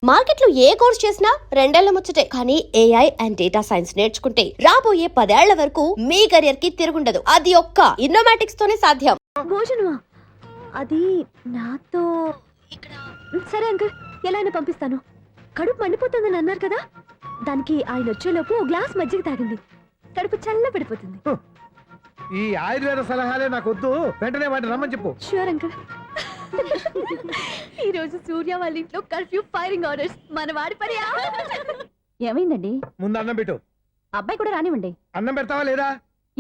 Market లో ఏ course చేసినా రెండేళ్ల ముచ్చటే. కానీ ఏఐ అండ్ డేటా సైన్స్ నేర్చుకుంటే రాబోయే 10 ఏళ్ల వరకు మీ కెరియర్ కి తిరుగుండదు. అది ఒక్క ఇన్నోమాటిక్స్ తోనే సాధ్యం. భోజనమా? అది నాతో ఇక్కడ. సరే అంకుల్, ఎలా అయినా పంపిస్తాను. కడుపు మండిపోతుందని అన్నారు కదా, దానికి ఆయన వచ్చేలోపు ఓ గ్లాస్ మజ్జిగ తాగింది. కడుపు చల్ల పడిపోతుంది. ఈ ఆయుర్వేద సలహాలే నాకు వద్దు, వెంటనే వాటిని రమ్మని చెప్పు. Sure uncle. ఈ రోజు సూర్య వాళ్ళ ఇంట్లో కర్ఫ్యూ ఫైరింగ్ ఆర్డర్స్. మన వాడి పని. ఏమైందండి? ముందు అన్నం పెట్టు. అబ్బాయి కూడా రానివ్వండి. అన్నం పెడతావా లేదా?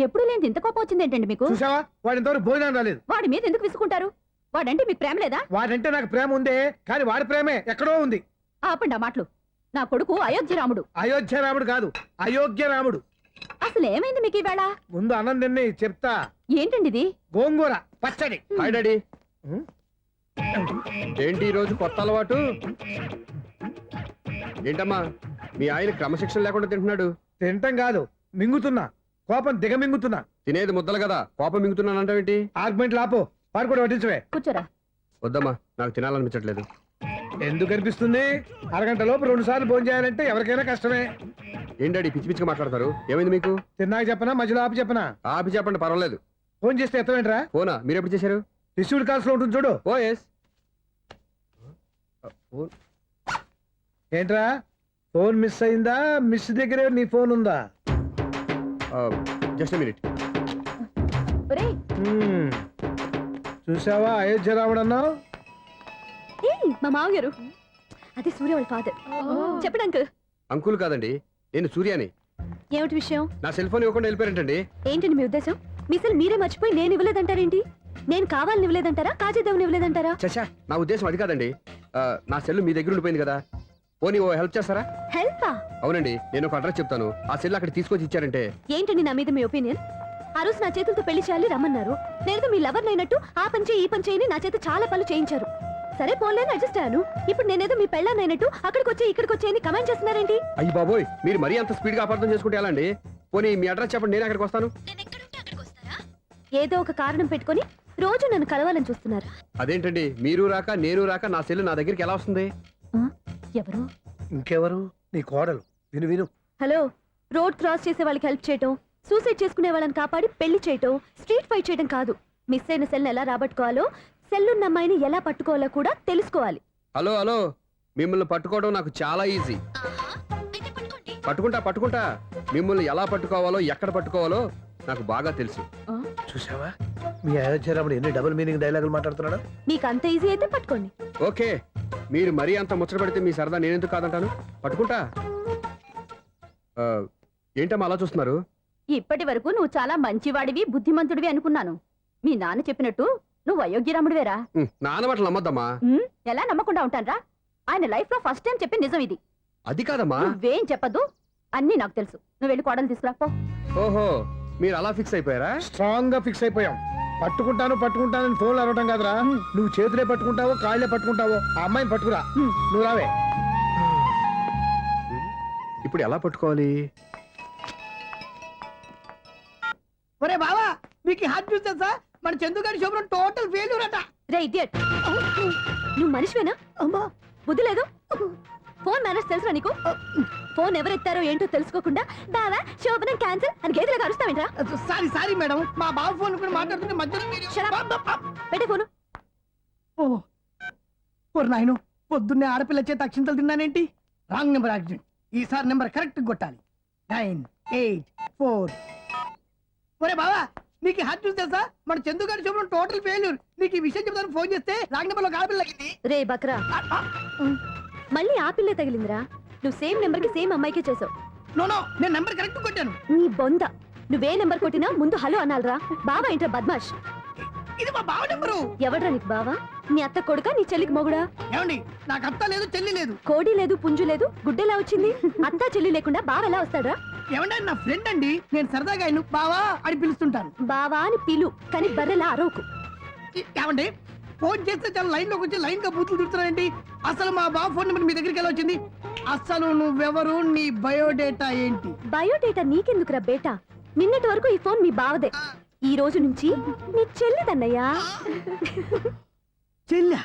ఎప్పుడు లేని ఇంత కోపం వచ్చింది ఏంటండి మీకు? చూసావా, వాడి ఇంతవరకు భోజనం రాలేదు. వాడి మీద ఎందుకు విసుకుంటారు? వాడంటే మీకు ప్రేమ లేదా? వాడంటే నాకు ప్రేమ ఉందే, కానీ వాడి ప్రేమే ఎక్కడో ఉంది. ఆపండి ఆ మాటలు. నా కొడుకు అయోధ్య రాముడు. అయోధ్య రాముడు కాదు, అయోగ్య రాముడు. అసలు ఏమైంది మీకు ఈవేళ? ముందు అన్నం తిని చెప్తా. ఏంటండి ఇది? గోంగూర పచ్చడి. Hi daddy. ఏంటి ఈరోజు కొత్త అలవాటు? ఏంటమ్మా, మీ ఆయన క్రమశిక్షణ లేకుండా తింటున్నాడు? తింటం కాదు, మింగుతున్నా. కోపం దిగమింగుతున్నా. తినేది ముద్దలు కదా, కోపం మింగుతున్నానంటావేంటి? ఆర్గ్మెంట్ లాపో, వాడు కూడా పట్టించవే. కూర్చోరా. వద్దమ్మా, నాకు తినాలనిపించట్లేదు. ఎందుకు అనిపిస్తుంది? అరగంట లోపు 2 సార్లు భోజనం చేయాలంటే ఎవరికైనా కష్టమే. ఏం డాడీ పిచ్చి పిచ్చిగా మాట్లాడతారు? ఏమైంది మీకు? తిన్నాక చెప్పనా, మధ్యలో ఆపి చెప్పనా? ఆపి చెప్పండి, పర్వాలేదు. ఫోన్ చేస్తే ఎత్తవేంట్రా? ఫోనా? మీరు ఎప్పుడు చేశారు? రిసీవ్డ్ కాల్స్ లో ఉంటుంది చూడు. ఓ ఎస్. ఏంట్రా, ఫోన్ మిస్ అయిందా? మిస్ దగ్గరే నీ ఫోన్ ఉందా? Just minute. ఒరేయ్, చూసావా అయోధ్య రాముడు అన్నావు? మా మామగారు. అది సూర్య వాళ్ళ ఫాదర్. చెప్పండి అంకుల్. అంకుల్ కాదండి, నేను సూర్యాని. ఏమిటి విషయం? నా సెల్ ఫోన్ ఇవ్వకుండా వెళ్ళిపోయారంటండి. ఏంటండి మీ ఉద్దేశం? మీ సెల్ మీరే మర్చిపోయి నేను ఇవ్వలేదంటారేంటి? నేను కావాలని ఇవ్వలేదంటారా, కాజేద్దామని ఇవ్వలేదంటారా? చచ్చా, నా ఉద్దేశం అది కాదండి. నా సెల్ మీ దగ్గర ఉండిపోయింది కదా, పోనీ ఓ హెల్ప్ చేస్తారా? హెల్పా? అవునండి, నేను ఒక అడ్రస్ చెప్తాను, ఆ సెల్ అక్కడ తీసుకొచ్చి ఇచ్చారంటే. ఏంటండి నా మీద మీ ఒపీనియన్? ఆ రోజు నా చేతులతో పెళ్లి చేయాలి రమ్మన్నారు. నేనేదో మీ లవర్ అయినట్టు ఆ పని చేయి ఈ పని చేయని నా చేత చాలా పనులు చేయించారు. సరే పోన్లేని అడ్జస్ట్ అయ్యాను. ఇప్పుడు నేనేదో మీ పెళ్ళాన్నైనట్టు అక్కడికి వచ్చి ఇక్కడికి వచ్చి కమెంట్ చేస్తున్నారేంటి? అయ్యి బాబోయ్, మీరు మరీ అంత స్పీడ్ గా అపార్థం చేసుకుంటే ఎలా అండి? పోనీ మీ అడ్రస్ చెప్పండి, నేను అక్కడికి వస్తాను. ఏదో ఒక కారణం పెట్టుకొని రోజు నన్ను కలవాలని చూస్తున్నారు. అదేంటండి, మీరు రాక నేను రాక నా సెల్ నా దగ్గరికి ఎలా వస్తుంది? ఎవరు? ఇంకెవరు? నీ కోడలు. విను విను. హలో, రోడ్ క్రాస్ చేసే వాళ్ళకి హెల్ప్ చేయటం, సూసైడ్ చేసుకునే వాళ్ళని కాపాడి పెళ్లి చేయటం, స్ట్రీట్ ఫైట్ చేయడం కాదు. మిస్ అయిన సెల్ని ఎలా రాబట్టుకోవాలో, సెల్లున్న అమ్మాయిని ఎలా పట్టుకోవాలో కూడా తెలుసుకోవాలి. హలో హలో, మిమ్మల్ని పట్టుకోవడం నాకు చాలా ఈజీ. పట్టుకుంటా. మిమ్మల్ని ఎలా పట్టుకోవాలో, ఎక్కడ పట్టుకోవాలో నాకు బాగా తెలుసు. చూసావా, మీ అయోధ్య రాముడు ఎన్ని డబుల్ మీనింగ్ డైలాగులు మాట్లాడుతున్నాడు. మీకు అంత ఈజీ అయితే పట్టుకోండి. ఓకే, మీరు మరీ అంత ముచ్చట పెడితే మీ సరదా నేనెందుకు కాదంటాను. పట్టుకుంటా. ఏంటమ్మా అలా చూస్తున్నారు? ఇప్పటి వరకు నువ్వు చాలా మంచివాడివి, బుద్ధిమంతుడివి అనుకున్నాను. మీ నాన్న చెప్పినట్టు నువ్వు అయోగ్యరాముడివేరా? నాన్న మాటలు నమ్మద్దమ్మా. ఎలా నమ్మకుండా ఉంటానరా? ఆయన లైఫ్ లో ఫస్ట్ టైం చెప్పి నిజం ఇది. అది కాదమ్మా. నువ్వేం చెప్పదు, అన్ని నాకు తెలుసు. నువ్వు వెళ్ళి కోడలు తీసుకురా పో. ఓహో, మీరు అలా ఫిక్స్ అయిపోయారా? స్ట్రాంగ్ గా ఫిక్స్ అయిపోయాం. పట్టుకుంటానని ఫోన్లు అడగటం కాదురా. నువ్వు చేతులే పట్టుకుంటావో కాళ్ళే పట్టుకుంటావో ఆ అమ్మాయిని పట్టుకురా. నువ్వు రావే. ఇప్పుడు ఎలా పట్టుకోవాలి? ఒరే బావా, మీకు హాట్ న్యూస్ తెలుసా? మన చందుగారి శోభనం టోటల్ ఫెయిల్యూర్ అట. రే ఇడియట్, నువ్వు మనిషివేనా? అమ్మా, బుద్ధి లేదు. ఫోన్ మేనేజ్ తెలుసా నీకు? ఫోన్ ఎవరెత్తారో ఏంటో తెలుసుకోకుండా బావా శోభనం క్యాన్సిల్ అని గేదెలకు అరుస్తావేంట్రా? సారీ మేడం, మా బావ ఫోన్ కూడా మాట్లాడుతుంటే మధ్యలో పెట్టే ఫోను. ఓ నాయను, పొద్దున్నే ఆడపిల్ల చేత అక్షింతలు తిన్నానేంటి? Wrong number accident. ఈసారి నెంబర్ కరెక్ట్ కొట్టాలి. 984. ఒరే బావా, నీకు హాట్ న్యూస్ తెలుసా? మన చందుగారి శోభనం టోటల్ ఫెయిల్యూర్. నీకు ఈ విషయం చెప్తాను ఫోన్ చేస్తే రాంగ్ నెంబర్ లో ఆడపిల్ల తగ్గింది. రే బక్రా, మళ్ళీ ఆ పిల్లే తగిలిందిరా. నువ్వు సేమ్ నెంబర్ కి సేమ్ అమ్మాయికే చేసావు. నో, నేను నెంబర్ కరెక్ట్ కొట్టాను. నీ బొంద, నువ్వే నెంబర్ కొట్టినా ముందు హలో అనాలరా. బావా ఏంట్రా బద్మాష్? ఇది మా బావ నెంబరు. ఎవడ్రా నీకు బావా? నీ అత్త కొడుక, నీ చెల్లికి మొగుడా? ఏమండి, నాకు అత్త లేదు చెల్లి లేదు. కోడి లేదు పుంజు లేదు, గుడ్డెలా వచ్చింది? అత్త చెల్లి లేకుండా బావ ఎలా వస్తాడా? ఏమంటే నా ఫ్రెండ్ అండి, నేను సరదాగా ఆయన బావా అని పిలుస్తుంటాను. బావా అని పిలు, కానీ బర్రెలా అరవకు. ఏమండి, ఫోన్ చేస్తే చాలా లైన్ లోకి వచ్చి లైన్ గా బూతులు తిడుతున్నానండి. అసలు మా బావ ఫోన్ నెంబర్ మీ దగ్గరికి ఎలా వచ్చింది? అసలు నువ్వెవరు, నీ బయోడేటా ఏంటి? బయోడేటా నీకెందుకురా బేటా? నిన్నటి వరకు ఈ ఫోన్ మీ బావదే, ఈ రోజు నుంచి నీ చెల్లిదన్నయ్యా. చెల్లి?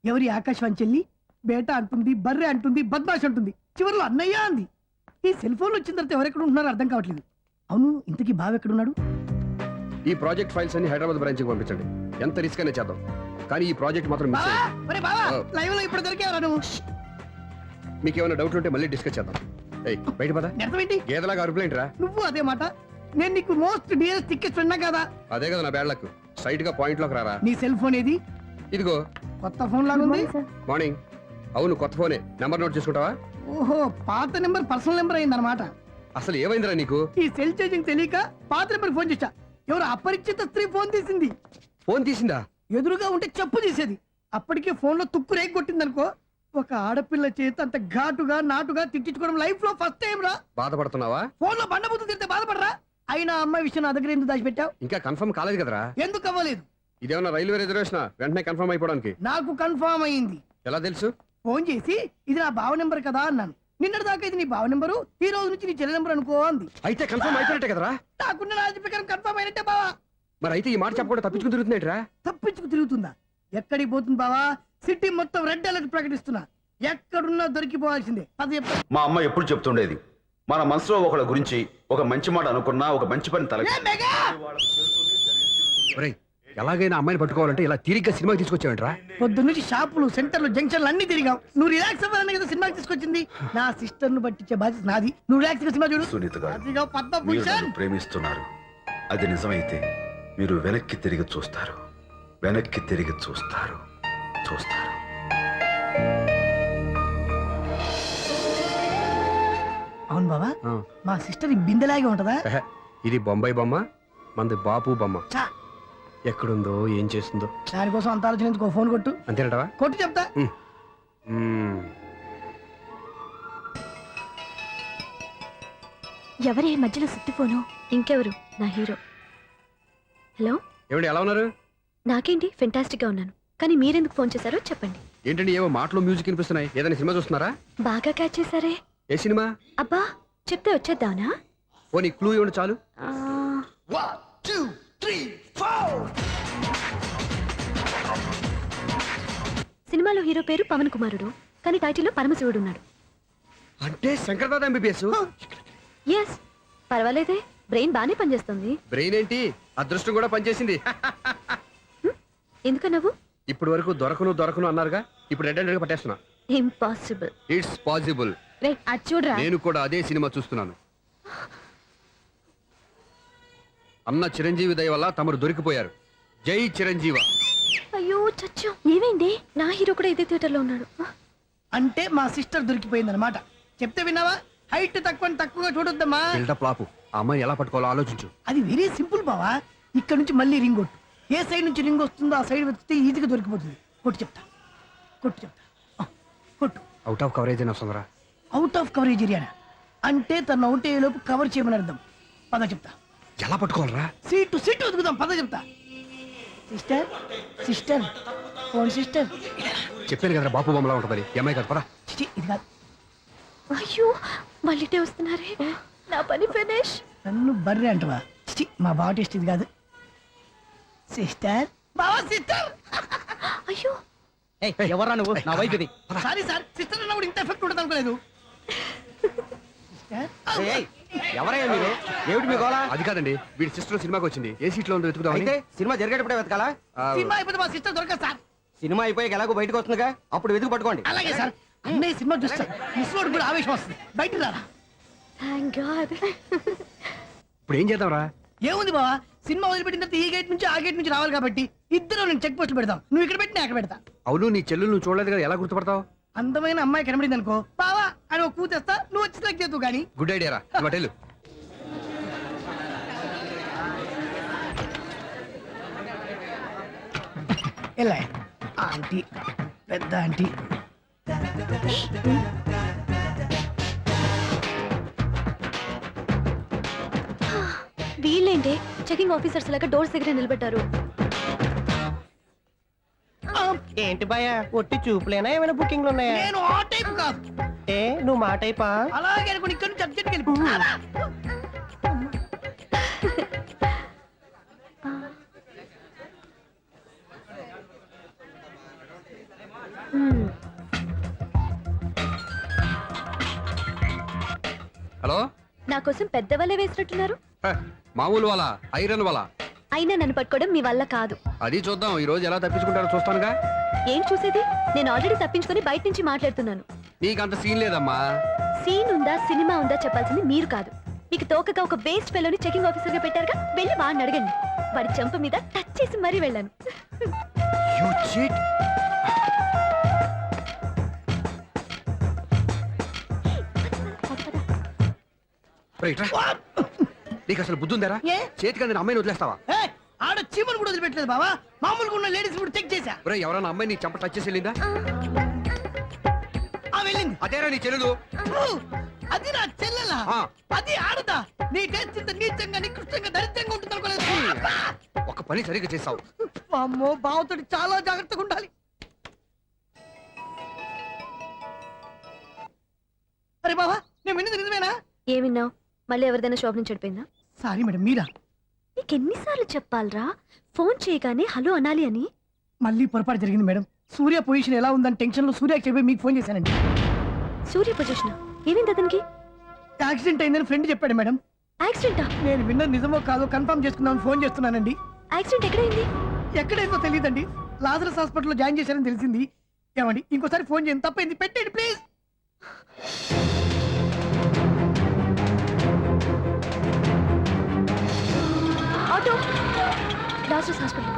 ఎవరి ఆకాశవాణి చెల్లి? బేట అంటుంది, బర్రె అంటుంది, బద్మాష్ అంటుంది, చివరిలో అన్నయ్య అంది. ఈ సెల్ ఫోన్ వచ్చిన తర్వాత ఎవరెక్కడ ఉంటున్నారో అర్థం కావట్లేదు. అవును, ఇంతకీ బావ ఎక్కడున్నాడు? ఈ ప్రాజెక్ట్ ఫైల్స్ అన్ని హైదరాబాద్ బ్రాంచ్ కి పంపించండి. ఎంత రిస్క్ అయినా చేద్దాం, కానీ ఈ ప్రాజెక్ట్ మాత్రం మిస్ బావా, అయ్యింది. ఒరే బావా, లైవ్ లో ఇప్పుడు దొరికేవరా నువ్వు? మీకు ఏమైనా డౌట్ ఉంటే మళ్ళీ డిస్కస్ చేద్దాం. ఏయ్ బయట పద. అర్థమేంటి? గేదలాగా అరుపులేంట్రా? నువ్వు అదే మాట. నేను నీకు మోస్ట్ డియరెస్ట్ టికెట్స్ విన్నా కదా. అదే కదా నా బ్యాడ్ లక్. స్ట్రైట్ గా పాయింట్ లోకి రారా. నీ సెల్ ఫోన్ ఏది? ఇదిగో కొత్త ఫోన్ లాగా ఉంది. మార్నింగ్. అవును, కొత్త ఫోనే. నెంబర్ నోట్ చేసుకుంటావా? ఓహో, పాత నెంబర్ పర్సనల్ నెంబర్ అయిందన్నమాట. అసలు ఏమైందిరా నీకు? ఈ సెల్ చేంజింగ్ తెలియక పాత నెంబర్ ఫోన్ చేశా. ఎవరు అపరిచిత స్త్రీ ఫోన్ తీసింది. ఫోన్ తీసిందా? ఎదురుగా ఉంటే చెప్పు తీసేది. అప్పటికే ఫోన్ లో తుక్కు రేగి కొట్టిందనుకో. ఒక ఆడపిల్ల చేత అంత ఘాటుగా నాటుగా తిట్టించుకోవడం లైఫ్ లో ఫస్ట్ టైం రా. బాధపడుతున్నావా? ఫోన్ లో బండబూతులు తింటే బాధపడరా? అయినా అమ్మాయి విషయం నా దగ్గర ఎందుకు దాచిపెట్టావు? ఇంకా కన్ఫర్మ్ కాలేదు కదరా. ఎందుకు అవ్వలేదు? ఇదేమన్నా రైల్వే రిజర్వేషన్? వెంటనే కన్ఫర్మ్ అయిపోవడానికి. నాకు కన్ఫర్మ్ అయింది. ఎలా తెలుసు? ఫోన్ చేసి ఇది నా బావ నెంబర్ కదా అన్నాను. నిన్నటి దాకా ఇది నీ బావ నెంబరు, ఈ రోజు నుంచి నీ చెల్లి నెంబర్ అనుకో అంది. అయితే కన్ఫర్మ్ అయిపోయినట్టే కదరా. నాకున్న రాజు ప్రకారం కన్ఫర్మ్ అయినట్టే బావా. మరి అయితే ఈ మాట చెప్పకుండా తప్పించుకుని తిరుగుతున్నట్రా? తప్పించుకు తిరుగుతుందా? ఎక్కడికి పోతుంది బావా? సిటీ మొత్తం రెడ్ అలర్ట్ ప్రకటిస్తున్నా. ఎక్కడున్నా దొరికిపోవాల్సిందే. అది చెప్పు. మా అమ్మ ఎప్పుడు చెప్తుండేది, మన మనసులో ఒకళ్ళ గురించి ఒక మంచి మాట అనుకున్నా ఒక మంచి పని తల ఏ మెగా! ఒరేయ్, ఎలాగైనా అమ్మాయిని పట్టుకోవాలంటే ఇలా తిరిగ్గా సినిమాకి తీసుకొచ్చావంట్రా? పొద్దున్నుంచి షాపులు, సెంటర్లు, జంక్షన్లు అన్ని తిరిగావు. నువ్వు రిలాక్స్ అవ్వాలని కదా సినిమాకి తీసుకొచ్చింది. నా సిస్టర్ ను పట్టించే బాధ్యత నాది. నువ్వు రిలాక్స్ గా సినిమా చూడు. సునీత గారు, అదిగో మీరు పద్మభూషణ్. నన్ను ప్రేమిస్తున్నారు. అది నిజమైతే మీరు వెనక్కి తిరిగి చూస్తారు, వెనక్కి తిరిగి చూస్తారు, చూస్తారు. అవును బాబా, ఆ. మా సిస్టర్ ఈ బిందెలాగే ఉంటదా? ఎహె, ఇది బొంబాయి బొమ్మ, మంది బాపు బొమ్మ. చా, ఎక్కడుందో ఏం చేస్తుందో. దానికోసం అంత ఆలోచన. ఫోన్ కొట్టు. అంతేనటవా? కొట్టు చెప్తా. ఎవరే మధ్యలో సుత్తి ఫోను? ఇంకెవరు? నా హీరో. హలో, ఏమండి, ఎలా ఉన్నారు? నాకేంటి ఫెంటాస్టిక్ గా ఉన్నాను, కానీ మీరెందుకు ఫోన్ చేశారో చెప్పండి. ఏంటండి ఏవో మాటలు మ్యూజిక్ వినిపిస్తున్నాయి? ఏదైనా సినిమా చూస్తున్నారా? బాగా క్యాచ్ చేశారే. ఏ సినిమా? అబ్బా, చెప్తే వచ్చేద్దానా? ఓ నీ క్లూ ఇవ్వండి చాలు. ఆ, 1 2 3 4. సినిమాలో హీరో పేరు పవన్ కుమారుడు, కానీ టైటిల్లో పరమశివుడు ఉన్నాడు. అంటే శంకర్దాద ఎంబీబీఎస్. ఎస్, పర్వాలేదే, బ్రెయిన్ బానే పనిచేస్తుంది. బ్రెయిన్ ఏంటి, అదృష్టం కూడా పనిచేసింది. ఎందుకన్నావు? ఇప్పటి వరకు దొరకను అన్నారుగా, ఇప్పుడు రెడ్ హ్యాండెడ్ గా పట్టేస్తున్నా. ఇంపాసిబుల్. It's possible. రే, అది చూడరా. నేను కూడా అదే సినిమా చూస్తున్నాను. అన్న చిరంజీవి దయ వల్ల తమరు దొరికిపోయారు. జై చిరంజీవ. అయ్యో చచ్చా, ఏమైంది? నా హీరో కూడా ఇదే థియేటర్ లో ఉన్నాడు. అంటే మా సిస్టర్ దొరికిపోయింది అనమాట. చెప్తే విన్నావా? హైట్ తక్కువగా చూడొద్దమ్మా. బిల్డప్ లాపు. ఆ అమ్మాయి ఎలా పట్టుకోవాలో ఆలోచించు. అది వెరీ సింపుల్ బావా. ఇక్కడ నుంచి మళ్ళీ రింగ్ కొట్టు. ఏ సైడ్ నుంచి రింగ్ వస్తుందో ఆ సైడ్ వెతికితే ఈజీగా దొరికిపోతుంది. కొట్టు చెప్తా. ఆ, కొట్టు. అవుట్ ఆఫ్ కవరేజ్ అయినా వస్తుందరా? అవుట్ ఆఫ్ కవరేజ్ ఏరియా అంటే తన అవుట్ అయ్యేలోపు కవర్ చేయమని అర్థం. పద చెప్తా. ఎలా పట్టుకోవాలరా? సీటు వెతుకుదాం. పద చెప్తా. Sister phone sister. చెప్పాను కదరా బాపు బొమ్మలా ఉంటుందని. ఈ అమ్మాయి కదా, పరా. చిచి, ఇది కాదు. అయ్యో, మళ్ళీటే వస్తున్నారే. నా పని ఫినిష్. నన్ను బర్రె అంటవా? చిచి, మా బావ టేస్ట్ ఇది కాదు. సిస్టర్, బావా సిస్టర్. అయ్యో, ఎవర్రా నువ్వు? నా వైపు ఇది. సారీ సార్, సిస్టర్ అన్నప్పుడు ఇంత ఎఫెక్ట్ ఉంటుంది అనుకోలేదు. సిస్టర్, ఏయ్, ఎవరయ్యా మీరు? ఏమిటి మీ గోళ? అది కాదండి, వీడి సిస్టర్ సినిమాకి వచ్చింది. ఏ సీట్ లో ఉందో వెతుకుదామని. అయితే సినిమా జరిగేటప్పుడే వెతకాలా? సినిమా అయిపోతే మా సిస్టర్ దొరకదు సార్. సినిమా అయిపోయాక ఎలాగో బయటకు వస్తుందిగా, అప్పుడు వెతుకు పట్టుకోండి. అలాగే సార్. అన్నయ్య సినిమా చూస్తా. మిస్లోడ్ కూడా ఆవేశం వస్తుంది. బయటికి రారా. Thank God. ఇప్పుడు ఏం చేద్దాంరా? ఏముంది బావా, సినిమా వదిలిపెట్టిన తర్వాత ఈ గేట్ నుంచి ఆ గేట్ నుంచి రావాలి కాబట్టి ఇద్దరు నేను చెక్ పోస్టులు పెడతాం. నువ్వు ఇక్కడ పెట్టి నేను అక్కడ పెడతా. అవును, నీ చెల్లెలు నువ్వు చూడలేదు కదా, ఎలా గుర్తుపడతావు? అందమైన అమ్మాయి కనబడింది అనుకో, బావా అని ఒక కూతేస్తా. నువ్వు వచ్చి సెలెక్ట్ చేద్దు కానీ. గుడ్ ఐడియా రా. హోటల్ ఎలా ఆంటీ, పెద్ద ఆంటీ. వీళ్ళేంటి చెకింగ్ ఆఫీసర్స్ లాగా డోర్స్ దగ్గర నిలబెట్టారు. ఏంటి భయ ఒట్టి చూపులేనా ఏమైనా బుకింగ్లు ఉన్నాయా? నేను ఆ టైప్ కాదు. ఏ నువ్వు మా టైపా? అలాగే అనుకుని ఇక్కడ నుంచి అర్జెంట్కి వెళ్ళిపో. హలో నా కోసం పెద్ద వలే వేసినట్టున్నారు. హ, మామూలు వాళ్ళ ఐరన్ వాళ్ళ అయినా నన్ను పట్టుకోవడం మీ వల్ల కాదు. అది చూద్దాం ఈ రోజు ఎలా తప్పించుకుంటారో చూస్తానుగా. ఏం చూసేది? నేను ఆల్రెడీ తప్పించుకొని బయట నుంచి మాట్లాడుతున్నాను. నీకంత సీన్ లేదమ్మా. సీన్ ఉందా సినిమా ఉందా చెప్పాల్సింది మీరు కాదు. మీకు తోకగా ఒక వేస్ట్ ఫెలోని చెకింగ్ ఆఫీసర్ గా పెట్టారుగా, వెళ్ళి వాడిని అడగండి. వాడి చెంప మీద టచ్ చేసి మరీ వెళ్ళాను. You cheat. రైట్ రా. నీకు అసలు బుద్ధి ఉందారా? ఏ? చేతికి అందిన అమ్మాయిని వదిలేస్తావా? ఏయ్, ఆడ చీమను కూడా వదిలిపెట్టలేదు బావా. మామూలుగా ఉన్న లేడీస్ కూడా చెక్ చేశా. ఒరేయ్, ఎవరైనా అమ్మాయి నీ చెంప టచ్ చేసి వెళ్ళిందా? ఆ వెళ్ళింది. అదేరా నీ చెల్లెలు. ఊ, అది నా చెల్లెలా? ఆ. అది ఆడదా? నీ టేస్ట్ ఇంత నీచంగా నికృష్టంగా దరిద్రంగా ఉంటుంది అనుకోలేదు. ఒక పని సరిగ్గా చేసావు. అమ్మో, బావతోటి చాలా జాగ్రత్తగా ఉండాలి. అరే బావా, నేను విన్నది నిజమేనా? ఏమిన్నావు? మళ్ళీ ఎవరిదైనా షాప్ నుంచి చెడిపోయిందా? సారీ మేడం, మీరా? నీకెన్నిసార్లు చెప్పాలరా ఫోన్ చేయగానే హలో అనాలి అని? మళ్ళీ పొరపాటు జరిగింది మేడం. సూర్య పొజిషన్ ఎలా ఉందని టెన్షన్ లో సూర్యకి చెప్పి మీకు ఫోన్ చేశానండి. సూర్య పొజిషన్ ఏమైంది అతనికి? యాక్సిడెంట్ అయిందని ఫ్రెండ్ చెప్పాడు మేడం. యాక్సిడెంటా? నేను విన్నది నిజమో కాదో కన్ఫర్మ్ చేసుకుందామని ఫోన్ చేస్తున్నానండి. యాక్సిడెంట్ ఎక్కడైంది? ఎక్కడైందో తెలియదండి. లాజరస్ హాస్పిటల్లో జాయిన్ చేశారని తెలిసింది. ఏమండి, ఇంకోసారి ఫోన్ చేయండి. తప్పైంది, పెట్టండి please. Auto Lazarus hospital.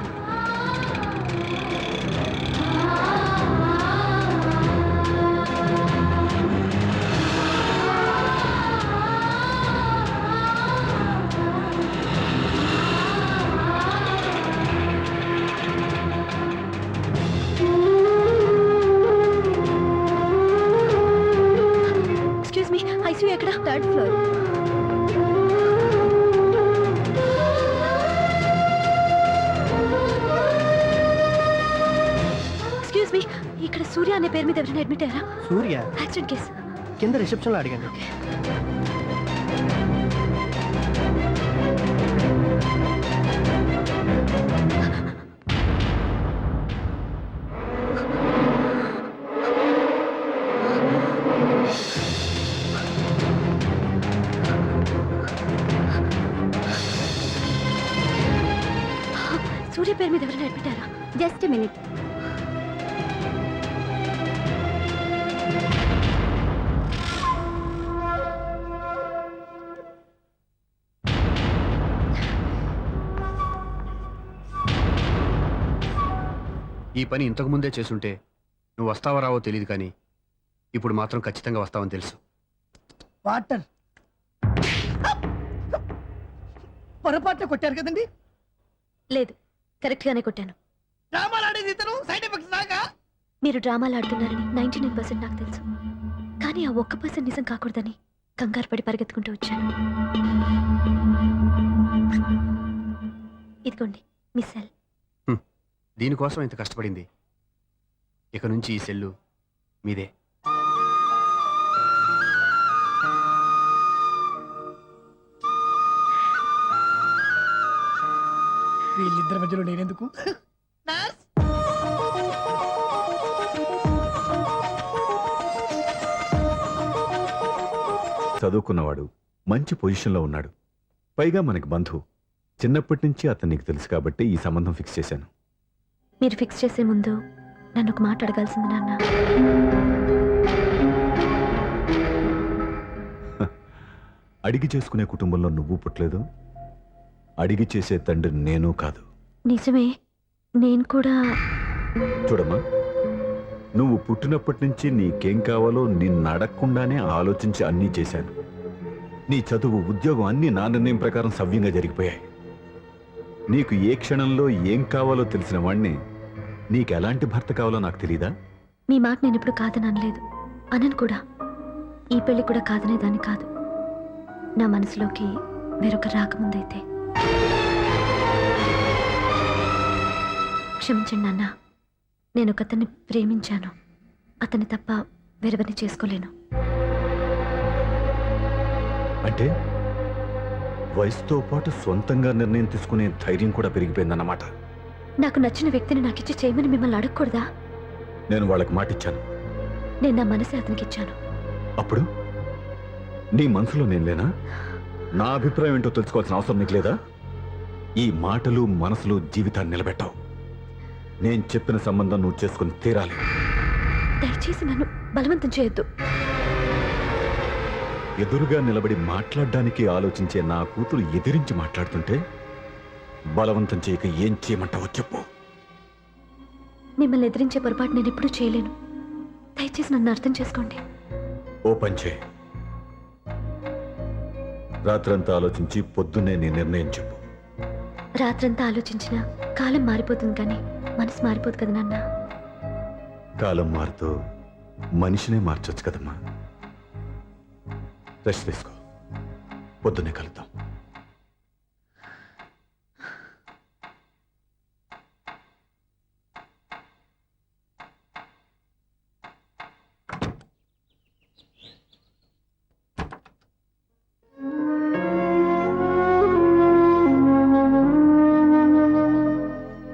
Excuse me, ICU ఎక్కడ? Third floor. ఎక్స్క్యూజ్ మీ, ఇక్కడ సూర్య అనే పేరు మీద ఎవరైనా అడ్మిట్ అయ్యారా? Surya accident case. కింద రిసెప్షన్ లో అడిగాను. సూర్య పేరు మీద ఎవరైనా అడ్మిట్ అయ్యారా? Just minute. ఈ పని ఇంతకు ముందే చేసుంటే నువ్వు వస్తావో రావో తెలియదు, కానీ ఇప్పుడు మాత్రం ఖచ్చితంగా వస్తావని తెలుసు. వాటర్ పొరపాటున కొట్టారు కదండి. లేదు, కరెక్ట్ గానే కొట్టాను. డ్రామాలు ఆడేది ఇతను, సైడ్ ఎఫెక్ట్స్ దాకా. మీరు డ్రామాలు ఆడుతున్నారని 99% నాకు తెలుసు. కానీ ఆ 1% నిజం కాకూడదని కంగారు పడి పరిగెత్తుకుంటూ వచ్చాను. ఇదిగోండి మీ సెల్. దీనికోసం ఇంత కష్టపడింది. ఇక నుంచి ఈ సెల్లు మీదే. వీళ్ళిద్దరి మధ్యలో నేనెందుకు? నర్స్! చదువుకున్నవాడు, మంచి పొజిషన్లో ఉన్నాడు, పైగా మనకి బంధువు. చిన్నప్పటి నుంచి అతను నీకు తెలుసు కాబట్టి ఈ సంబంధం ఫిక్స్ చేశాను. మీరు ఫిక్స్ చేసే ముందు నన్ను ఒక మాట అడగాల్సింది నాన్న. అడిగి చేసుకునే కుటుంబంలో నువ్వు పుట్టలేదు, అడిగి చేసే తండ్రి నేను కాదు. నిజమే, నేను కూడా. చూడమ్మా, నువ్వు పుట్టినప్పటి నుంచి నీకేం కావాలో నిన్ను అడగకుండానే ఆలోచించి అన్నీ చేశాను. నీ చదువు, ఉద్యోగం అన్నీ నా నిర్ణయం ప్రకారం సవ్యంగా జరిగిపోయాయి. నీకు ఏ క్షణంలో ఏం కావాలో తెలిసిన వాణ్ణి నీకు ఎలాంటి భర్త కావాలో నాకు తెలీదా? మీ మాట నేను ఇప్పుడు కాదని అనలేదు, అనను కూడా. ఈ పెళ్లి కూడా కాదనే దాన్ని కాదు. నా మనసులోకి వేరొక రాకముందైతే. క్షమించండి నాన్న, నేను ఒకతన్ని ప్రేమించాను. అతన్ని తప్ప వేరెవరిని చేసుకోలేను. అంటే వయసుతో పాటు సొంతంగా నిర్ణయం తీసుకునే ధైర్యం కూడా పెరిగిపోయిందన్నమాట. నాకు నచ్చిన వ్యక్తిని నాకిచ్చి చేయమని మిమ్మల్ని అడగకూడదా? నేను వాళ్ళకి మాటిచ్చాను. నేను నా మనసే అతనికి ఇచ్చాను. అప్పుడు నీ మనసులో నేను లేనా? నా అభిప్రాయం ఏంటో తెలుసుకోవాల్సిన అవసరం నీకు లేదా? ఈ మాటలు మనసులు జీవితాన్ని నిలబెట్టావు. నేను చెప్పిన సంబంధం నువ్వు చేసుకుని తీరాలి. దయచేసి నన్ను బలవంతం చేయొద్దు. ఎదురుగా నిలబడి మాట్లాడడానికి ఆలోచించే నా కూతురు ఎదిరించి మాట్లాడుతుంటే బలవంతం చేయక ఏం చేయమంటావో చెప్పు. మిమ్మల్ని ఎదిరించే పొరపాటు నేను ఎప్పుడూ చేయలేను. దయచేసి నన్ను అర్థం చేసుకోండి. ఓ పని చేయి. రాత్రంతా ఆలోచించి పొద్దున్నే నీ నిర్ణయం చెప్పు. రాత్రంతా ఆలోచించినా కాలం మారిపోతుంది కానీ మనసు మారిపోదు కదా నాన్న. కాలం మారుతూ మనిషినే మార్చొచ్చు కదమ్మా. రెస్ట్ తీసుకో, పొద్దున్నే కలుద్దాం.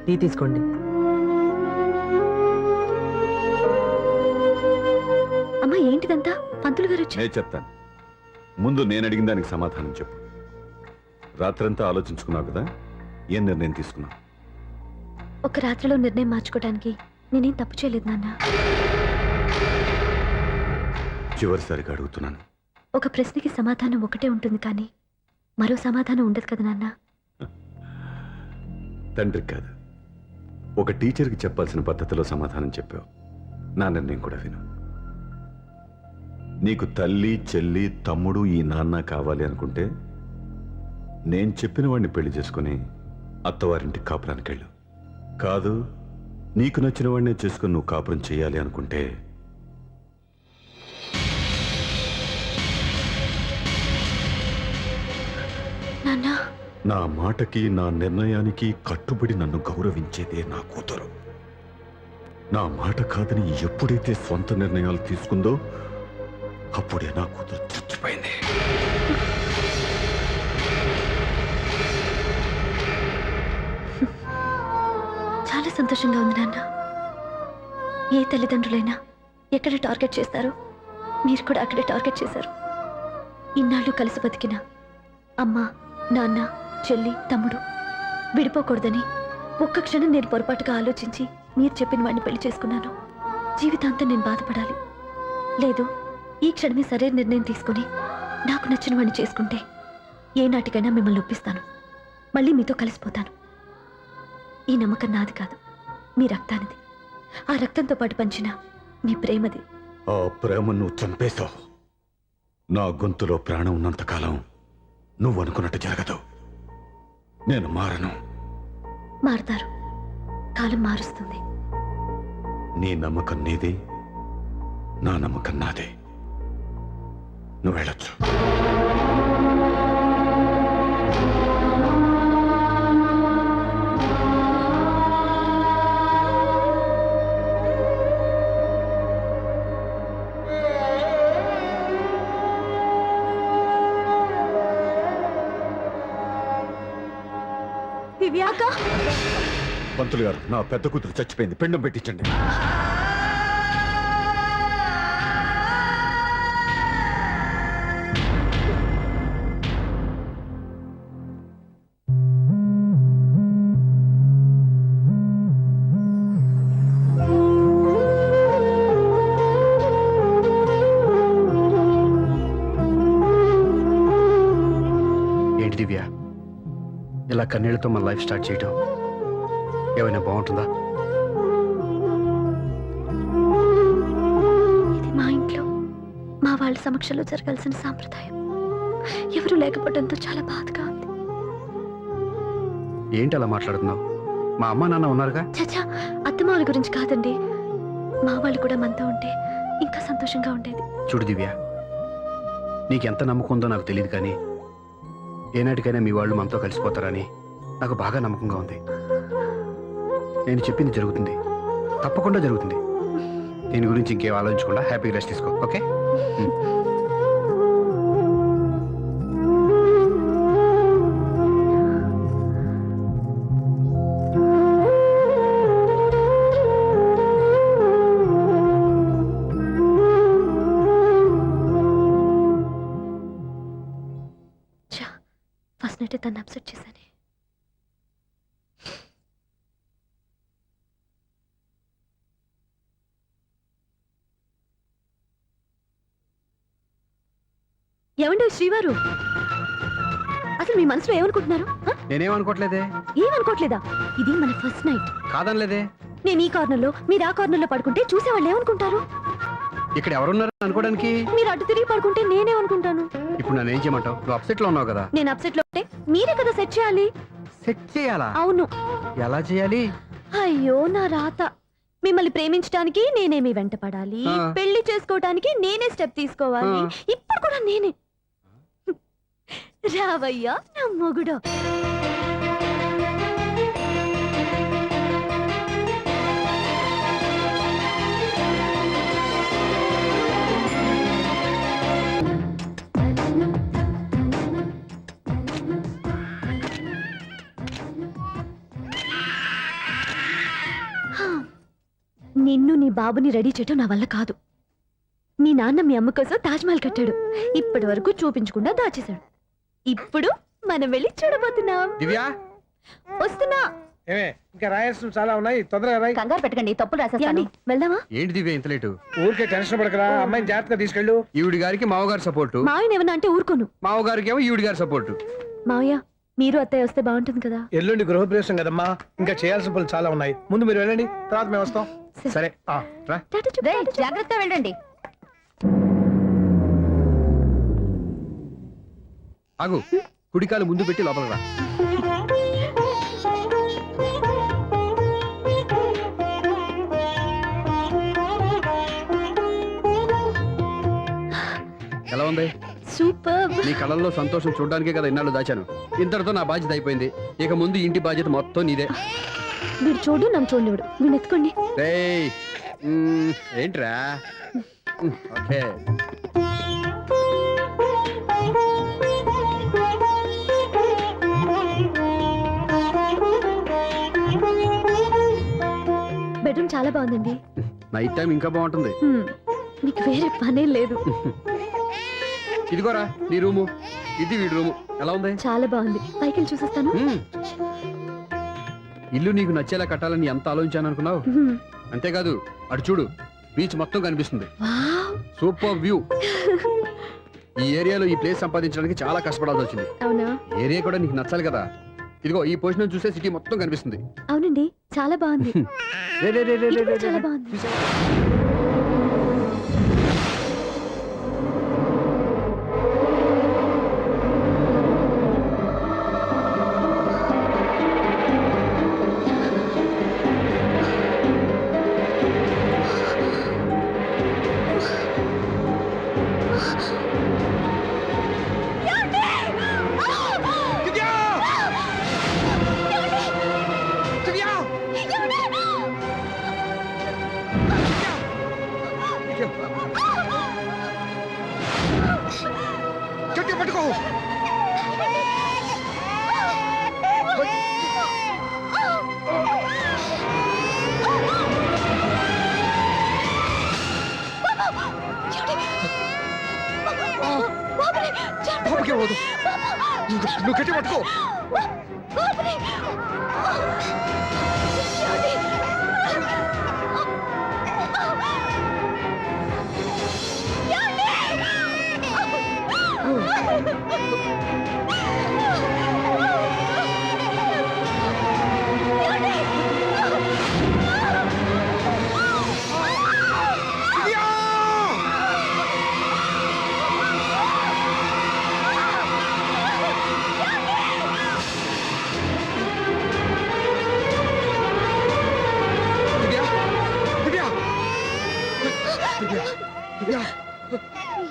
టీ తీసుకోండి. అమ్మా ఏంటిదంతా? పంతులు గారు వచ్చి నేను చెప్తాను. ముందు నేను అడిగిన దానికి సమాధానం చెప్పు. రాత్రంతా ఆలోచించుకున్నావు కదా, ఏం నిర్ణయం తీసుకున్నావు? ఒక రాత్రిలో నిర్ణయం మార్చుకోవడానికి నేనేం తప్పు చేయలేదు నాన్న. చివరిసారిగా అడుగుతున్నాను. ఒక ప్రశ్నకి సమాధానం ఒకటే ఉంటుంది కానీ మరో సమాధానం ఉండదు కదా నాన్న. తండ్రికి కాదు, ఒక టీచర్కి చెప్పాల్సిన పద్ధతిలో సమాధానం చెప్పావు. నా నిర్ణయం కూడా విను. నీకు తల్లి, చెల్లి, తమ్ముడు, ఈ నాన్న కావాలి అనుకుంటే నేను చెప్పిన వాడిని పెళ్లి చేసుకుని అత్తవారింటికి కాపురానికి వెళ్ళు. కాదు, నీకు నచ్చిన వాడినే చేసుకుని నువ్వు కాపురం చేయాలి అనుకుంటే నాన్న నా మాటకి, నా నిర్ణయానికి కట్టుబడి నన్ను గౌరవించేదే నా కూతురు. నా మాట కాదని ఎప్పుడైతే సొంత నిర్ణయాలు తీసుకుందో అప్పుడే నా కూతురు చచ్చిపోయింది. చాలా సంతోషంగా ఉంది నాన్న. ఏ తల్లిదండ్రులైనా ఎక్కడ టార్గెట్ చేస్తారో మీరు కూడా అక్కడే టార్గెట్ చేశారు. ఇన్నాళ్ళు కలిసి బతికిన అమ్మ, నాన్న, చెల్లి, తమ్ముడు విడిపోకూడదని ఒక్క క్షణం నేను పొరపాటుగా ఆలోచించి మీరు చెప్పిన వాడిని పెళ్లి చేసుకున్నాను. జీవితాంతం నేను బాధపడాలి. లేదు, ఈ క్షణమే సరైన నిర్ణయం తీసుకుని నాకు నచ్చిన వాడిని చేసుకుంటే ఏ నాటికైనా మిమ్మల్ని ఒప్పిస్తాను. మళ్ళీ మీతో కలిసిపోతాను. ఈ నమ్మకం నాది కాదు, మీ రక్తానిది. ఆ రక్తంతో పాటు పంచిన మీ ప్రేమది. ఆ ప్రేమ నువ్వు చంపేశావు. నా గొంతులో ప్రాణం ఉన్నంతకాలం నువ్వు అనుకున్నట్టు జరగదు. నేను మారను. మారుతారు, కాలం మారుస్తుంది. నీ నమ్మకం నీది, నా నమ్మకం నాదే. నువ్వు వెళ్ళొచ్చు. పంతులు గారు, నా పెద్ద కూతురు చచ్చిపోయింది, పిండం పెట్టించండి. ఏంటి దివ్య, ఇలా కన్నీళ్లతో మన లైఫ్ స్టార్ట్ చేయటం ఏమైనా బాగుంటుందా? ఇది మా ఇంట్లో మా వాళ్ళ సమక్షంలో జరగాల్సిన సాంప్రదాయం. ఎవరు లేకపోవడంతో చాలా బాధగా ఉంది. ఏంటి అలా మాట్లాడుతున్నావు? మా అమ్మ నాన్న ఉన్నారుగా. చచ్చా, అత్తమాల గురించి కాదండి. మా వాళ్ళు కూడా మనతో ఉంటే ఇంకా సంతోషంగా ఉండేది. చూడు దివ్య, నీకెంత నమ్మకం ఉందో నాకు తెలియదు కానీ ఏనాటికైనా మీ వాళ్ళు మనతో కలిసిపోతారని నాకు బాగా నమ్మకంగా ఉంది. నేను చెప్పింది జరుగుతుంది, తప్పకుండా జరుగుతుంది. దీని గురించి ఇంకేం ఆలోచించకుండా హ్యాపీగా రెస్ట్ తీసుకో, ఓకే? తెలిసినట్టే తను అప్సెట్ చేశాను. ఏమండి శ్రీవారు, అసలు మీ మనసులో ఏమనుకుంటున్నారు? నేనేమనుకోవట్లేదే. ఏమనుకోవట్లేదా? ఇది మన ఫస్ట్ నైట్. కాదనలేదే. నేను ఈ కార్నర్లో, మీరు ఆ కార్నర్లో పడుకుంటే చూసేవాళ్ళు ఏమనుకుంటారు? ఇక్కడ ఎవరున్నారు అనుకోవడానికి? మీరు అటు తిరిగి పడుకుంటే నేనేమనుకుంటాను? ఇప్పుడు నన్ను ఏం చేయమంటావు? నువ్వు అప్సెట్ లో ఉన్నావు కదా. నేను అప్సెట్ లో ఉంటే మీరే కదా సెట్ చేయాలి. సెట్ చేయాలా? అవును. ఎలా చేయాలి? అయ్యో నా రాత. మిమ్మల్ని ప్రేమించడానికి నేనే మీ వెంట పడాలి, ఆ. పెళ్లి చేసుకోవడానికి నేనే స్టెప్ తీసుకోవాలి. ఆ. ఇప్పుడు కూడా నేనే. రావయ్యా నా మొగుడు. నిన్ను నీ బాబుని రెడీ చేయటం నా వల్ల కాదు. నీ నాన్న మీ అమ్మ కోసం తాజ్మహల్ కట్టాడు, ఇప్పటి వరకు చూపించకుండా దాచేశాడు. ఇప్పుడు మనం వెళ్ళి చూడబోతున్నాం. దివ్యా, వస్తున్నా. ఏమే ఇంకా రాయాల్సిన చాలా ఉన్నాయి, తొందరగా రాయి. కంగారు పెట్టకండి, తప్పులు రాసేస్తాను. వెళ్దామా? ఏంటి దివ్య ఇంత లేటు? ఊరికే టెన్షన్ పడకరా, అమ్మాయిని జాగ్రత్తగా తీసుకెళ్ళు. ఈవిడి గారికి మావగారు సపోర్టు, మావయ్య ఏమన్నా అంటే ఊరుకోను. మావగారికి ఏమో ఈవిడి గారి సపోర్టు. మావయ్య మీరు అత్తయ్య వస్తే బాగుంటుంది కదా. ఎల్లుండి గృహప్రవేశం కదమ్మా, ఇంకా చేయాల్సిన పనులు చాలా ఉన్నాయి. ముందు మీరు వెళ్ళండి, తర్వాత మేము వస్తాం. సరే రా. జాగ్రత్త వెళ్ళండి. ఆగు, కుడికాలు ముందు పెట్టి లోపలికి రా. ఎలా ఉంది? సూపర్. నీ కళ్ళల్లో సంతోషం చూడడానికే కదా ఇన్నాళ్ళు దాచాను. ఇంతటితో నా బాధ్యత అయిపోయింది. ఇక ముందు ఇంటి బాధ్యత మొత్తం నీదే. వీడు చూడు, నన్ను చూడలేడు. వీడిని ఎత్తుకోండి. రేయ్, ఏంట్రా? ఓకే. బెడ్రూమ్ చాలా బాగుందండి. నైట్ టైం ఇంకా బాగుంటుంది. మీకు వేరే పనే లేదు. ఇదిగోరా నీ రూము, ఇది వీడి రూము. ఎలా ఉంది? చాలా బాగుంది. పైకి వెళ్ళి చూసేస్తాను. ఇల్లు నీకు నచ్చేలా కట్టాలని ఎంత ఆలోచించాను అనుకున్నావు? అంతేకాదు, అటు చూడు, బీచ్ మొత్తం కనిపిస్తుంది. వావ్. Super view. ఈ ఏరియాలో ఈ ప్లేస్ సంపాదించడానికి చాలా కష్టపడాల్సి వచ్చింది. అవునా? ఏరియా కూడా నీకు నచ్చాలి కదా. ఇదిగో ఈ పొజిషన్ చూస్తే సిటీ మొత్తం కనిపిస్తుంది. అవునండి, చాలా బాగుంది. రే, రే, రే, రే, ఇది రే, కూడా రే, చాలా రే. బాగుంది. చూసావా? గట్టిగా పట్టుకో. బాబుకి ఇవ్వదు. నువ్వు గట్టి పట్టుకో.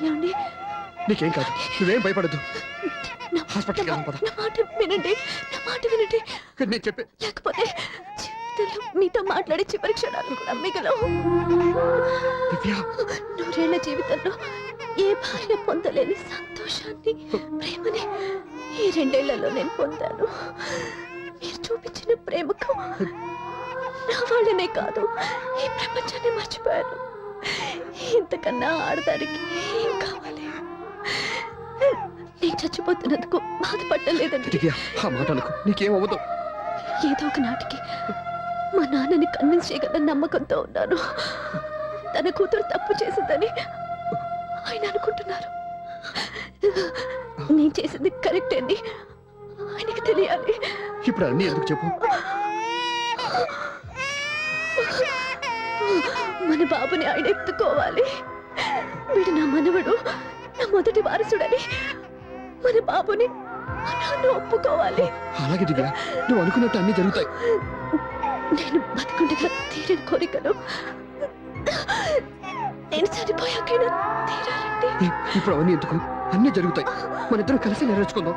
ఏమండి? నీకేం కాదు, నువ్వేం భయపడద్దు. హాస్పిటల్కి వెళ్దాం పద. నా మాట వినండి, నా మాట వినండి. నేను చెప్పే లేకపోతే జీవితంలో మీతో మాట్లాడే చివరి క్షణాలు కూడా మిగలవు. దివ్య, నూరేళ్ల జీవితంలో ఏ భార్య పొందలేని సంతోషాన్ని, ప్రేమని ఈ 2 ఏళ్లలో నేను పొందాను. మీరు చూపించిన ప్రేమకు నా వాళ్ళనే కాదు, ఈ ప్రపంచాన్ని మర్చిపోయాను. ఇంతకన్నా ఆడదానికి ఏం కావాలి? నీ నేను చచ్చిపోతున్నందుకు బాధపడలేదండి. దివ్య, ఆ మాట అనుకో, నీకేమవ్వదు. ఏదో ఒక నాటికి మా నాన్నని కన్విన్స్ చేయగల నమ్మకంతో ఉన్నాను. తన కూతురు తప్పు చేసిందని ఆయన అనుకుంటున్నారు. నేను చేసింది కరెక్ట్ అని ఆయనకి తెలియాలి. ఇప్పుడు అన్నీ ఎందుకు చెప్పు. మన బాబుని ఆయన ఎత్తుకోవాలి. వీడు నా మనవడు, నా మొదటి వారసుడని మన బాబుని మా నాన్న ఒప్పుకోవాలి. అలాగే దివ్య, నువ్వు అనుకున్నట్టు అన్నీ జరుగుతాయి. నేను బతుకుండగా తీరని కోరికలు నేను చనిపోయాకైనా తీరాలండి. ఇప్పుడు అవన్నీ ఎందుకు, అన్నీ జరుగుతాయి. మన ఇద్దరం కలిసి నెరవేర్చుకుందాం.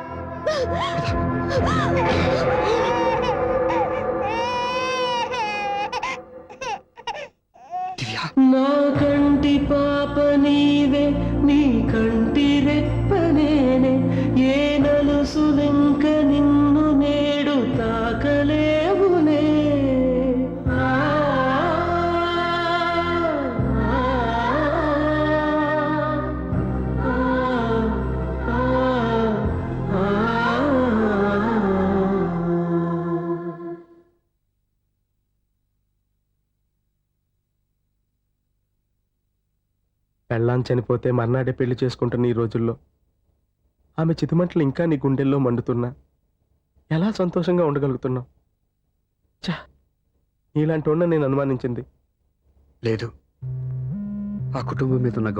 దివ్య, నా కంటి పాప నీవే, నీ కంటి రెప్పనేనే, ఏ నలుసులెంక నిన్ను నేడు తాకలేవులే. ఆ, ఆ, ఆ, ఆ. పెళ్ళాం చనిపోతే మర్నాడే పెళ్లి చేసుకుంటున్న ఈ రోజుల్లో ఆమె చితిమంటలు ఇంకా నీ గుండెల్లో మండుతున్నా ఎలా సంతోషంగా ఉండగలుగుతున్నావు? ఛా, నీలాంటి వాడిని నేను అనుమానించింది. లేదు, ఆ కుటుంబం మీద ఉన్న